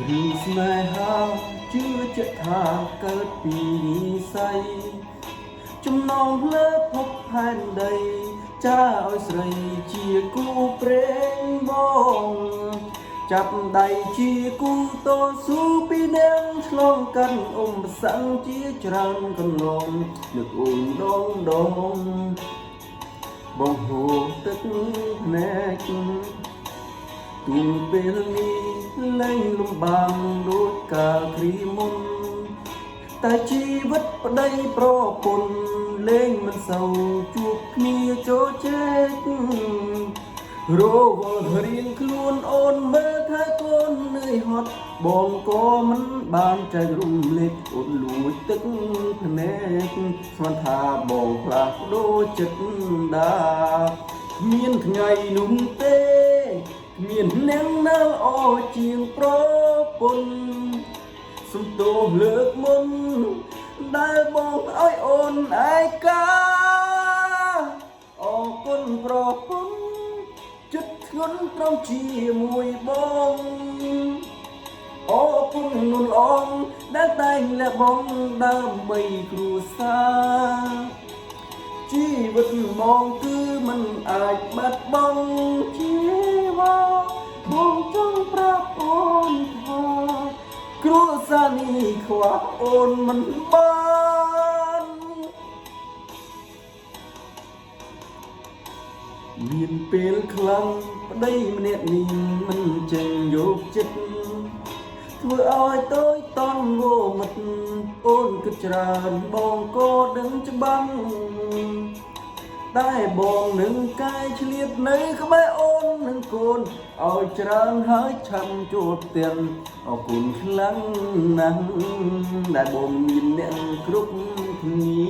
រឿងស្នេហាជឿជាក់ថាកើតពីនិស្ស័យចំណងលើភពផែនដីចាឲ្យស្រីជាគូព្រេងបងចាប់ដៃជាគូតស៊ូពីនាងឆ្លងកាន់អ៊ំសង្ឃជាច្រើនកន្លងនឹកអូនដងដងបងហូរទឹកភ្នែកទូលពេលនេះលែងលំបាំងដូចកាលគ្រីមុនតែជីវិតប្តីប្រពន្ធលែងមិនសូវជួបគ្នាចូលជែករវល់រៀងខ្លួនអូនមើលថាកូននឿយហត់បងក៏មិនបានចែករំលែកអូនលួចទឹកភ្នែកស្មានថាបងផ្លាស់ប្ដូរចិត្តដាគ្មានថ្ងៃនោះទេគ្មានអ្នកណាល្អជាងប្រពន្ធសំទោសលើកមុនដែលបងឲ្យអូនឯកាអរគុណប្រពន្ធចិត្តធ្ងន់ត្រង់ជាមួយបងអរគុណនុនអងដែលតែងលះបង់ដើម្បីគ្រួសារជីវិតបងគឺមិនអាចបាត់បង់ជីវ៉ាបងចង់ប្រាប់អូនថាគ្រួសារនេះខ្វះអូនមិនបានមានពេលខ្លាំងប្តីម្នាក់នេះមិនចេញយកចិត្តធ្វើឲ្យតូចតន់ងោមិត្តអូនគិតច្រើនបងក៏ដឹងច្បាស់តែបងនឹងកាយឆ្លៀតនៅក្បែរអូននឹងកូនឲ្យច្រើនហើយឆាំជួបទាំងអរគុណខ្លាំងណាស់ដែលបងមានអ្នកគ្រប់គ្នា